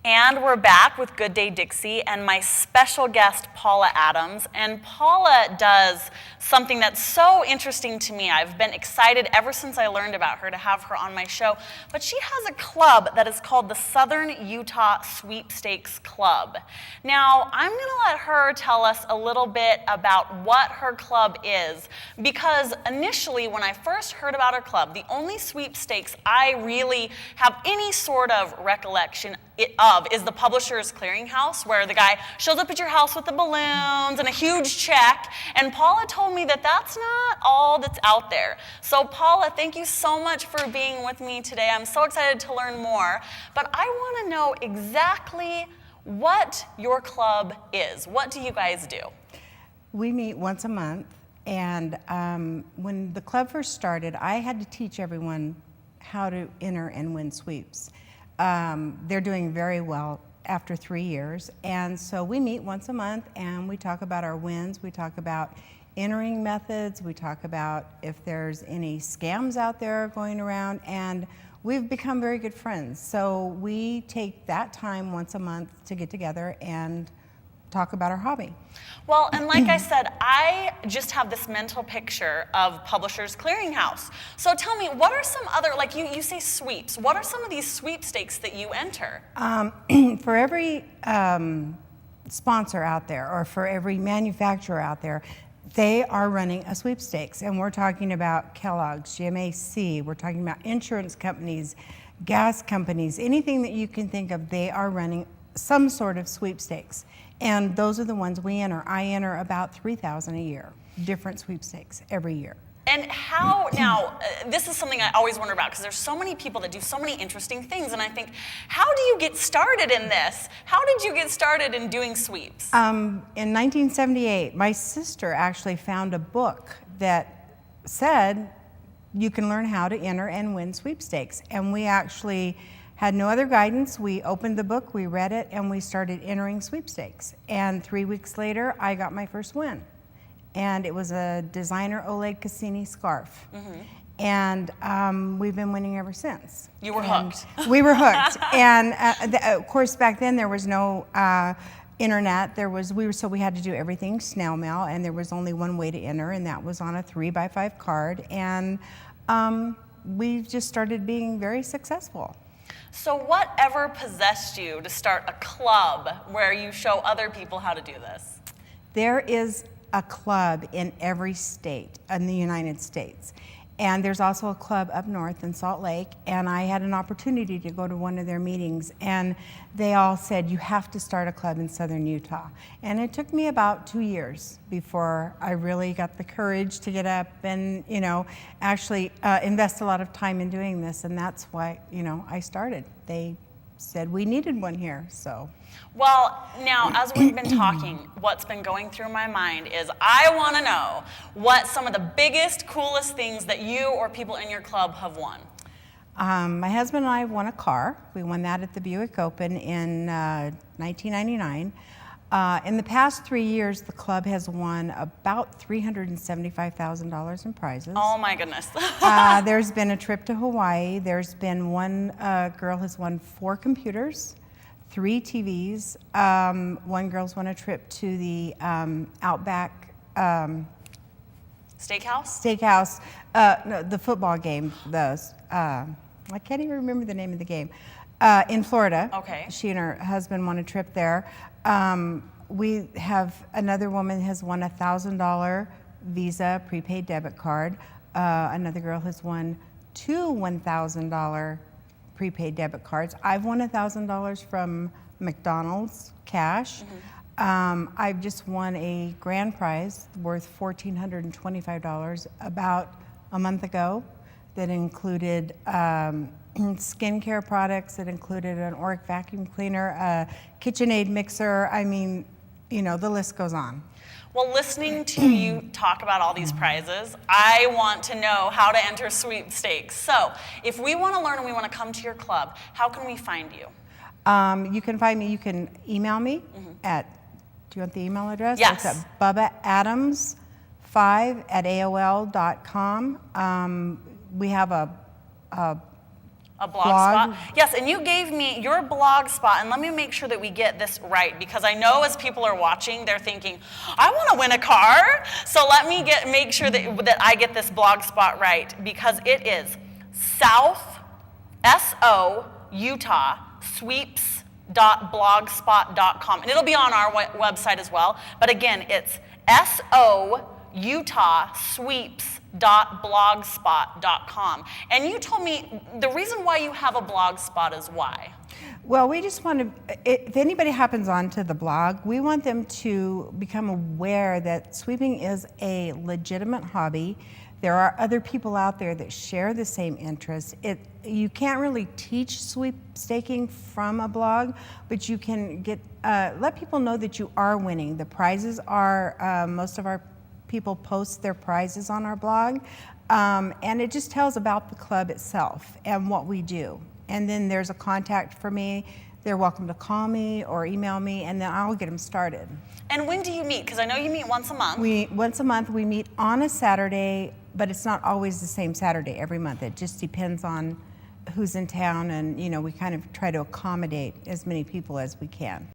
And we're back with Good Day Dixie and my special guest, Paula Adams. And Paula does something that's so interesting to me. I've been excited ever since I learned about her to have her on my show. But she has a club that is called the Southern Utah Sweepstakes Club. Now, I'm going to let her tell us a little bit about what her club is, because initially when I first heard about her club, the only sweepstakes I really have any sort of recollection of is the Publishers Clearinghouse, where the guy shows up at your house with the balloons and a huge check. And Paula told me that that's not all that's out there. So Paula, thank you so much for being with me today. I'm so excited to learn more. But I want to know exactly what your club is. What do you guys do? We meet once a month. And when the club first started, I had to teach everyone how to enter and win sweeps. They're doing very well after 3 years. And so we meet once a month and we talk about our wins. We talk about entering methods. We talk about if there's any scams out there going around. And we've become very good friends. So we take that time once a month to get together and talk about our hobby. Well, and like I said, I just have this mental picture of Publishers Clearinghouse. So tell me, what are some other, like you say sweeps, what are some of these sweepstakes that you enter? For every sponsor out there, or for every manufacturer out there, they are running a sweepstakes. And we're talking about Kellogg's, GMAC, we're talking about insurance companies, gas companies, anything that you can think of, they are running some sort of sweepstakes. And those are the ones we enter. I enter about 3,000 a year, different sweepstakes every year. And how, now, this is something I always wonder about, because there's so many people that do so many interesting things, and I think, how do you get started in this? How did you get started in doing sweeps? In 1978, my sister actually found a book that said you can learn how to enter and win sweepstakes. And we actually had no other guidance. We opened the book, we read it, and we started entering sweepstakes. And 3 weeks later, I got my first win. And it was a designer Oleg Cassini scarf. Mm-hmm. And we've been winning ever since. You were hooked. We were hooked. And of course, back then there was no internet. So we had to do everything snail mail, and there was only one way to enter, and that was on a 3x5 card. And we just started being very successful. So whatever possessed you to start a club where you show other people how to do this? There is a club in every state in the United States. And there's also a club up north in Salt Lake, and I had an opportunity to go to one of their meetings, and they all said, you have to start a club in Southern Utah. And it took me about 2 years before I really got the courage to get up and, actually invest a lot of time in doing this, and that's why, I started. They said we needed one here, so. Well, now, as we've been talking, what's been going through my mind is I want to know what some of the biggest, coolest things that you or people in your club have won. My husband and I won a car. We won that at the Buick Open in 1999. In the past 3 years, the club has won about $375,000 in prizes. Oh my goodness. There's been a trip to Hawaii. There's been one girl has won 4 computers, 3 TVs. One girl's won a trip to the Outback Steakhouse? No, the football game. I can't even remember the name of the game. In Florida. Okay. She and her husband won a trip there. We have another woman has won a $1,000 Visa prepaid debit card. Another girl has won 2 $1,000 prepaid debit cards. I've won $1,000 from McDonald's cash. Mm-hmm. I've just won a grand prize worth $1,425 about a month ago that included skincare products, that included an Oric vacuum cleaner, a KitchenAid mixer. I mean, the list goes on. Well, listening to you talk about all these prizes, I want to know how to enter sweepstakes. So, if we want to learn and we want to come to your club, how can we find you? You can find me, you can email me at, do you want the email address? Yes. It's at bubbaadams5@aol.com. We have a A blog Blog? spot? Yes, and you gave me your blog spot, and let me make sure that we get this right, because I know as people are watching, they're thinking, I want to win a car. So let me make sure that I get this blog spot right, because it is South, S-O, Utah, sweeps.blogspot.com. And it'll be on our website as well. But again, it's S-O, Utah, sweeps.blogspot.com. And you told me the reason why you have a blog spot is why? Well, we just want to, if anybody happens onto the blog, we want them to become aware that sweeping is a legitimate hobby. There are other people out there that share the same interests. You can't really teach sweepstaking from a blog, but you can let people know that you are winning. The prizes are, most of our people post their prizes on our blog, and it just tells about the club itself and what we do. And then there's a contact for me. They're welcome to call me or email me, and then I'll get them started. And when do you meet? Because I know you meet once a month. Once a month. We meet on a Saturday, but it's not always the same Saturday every month. It just depends on who's in town, and we kind of try to accommodate as many people as we can.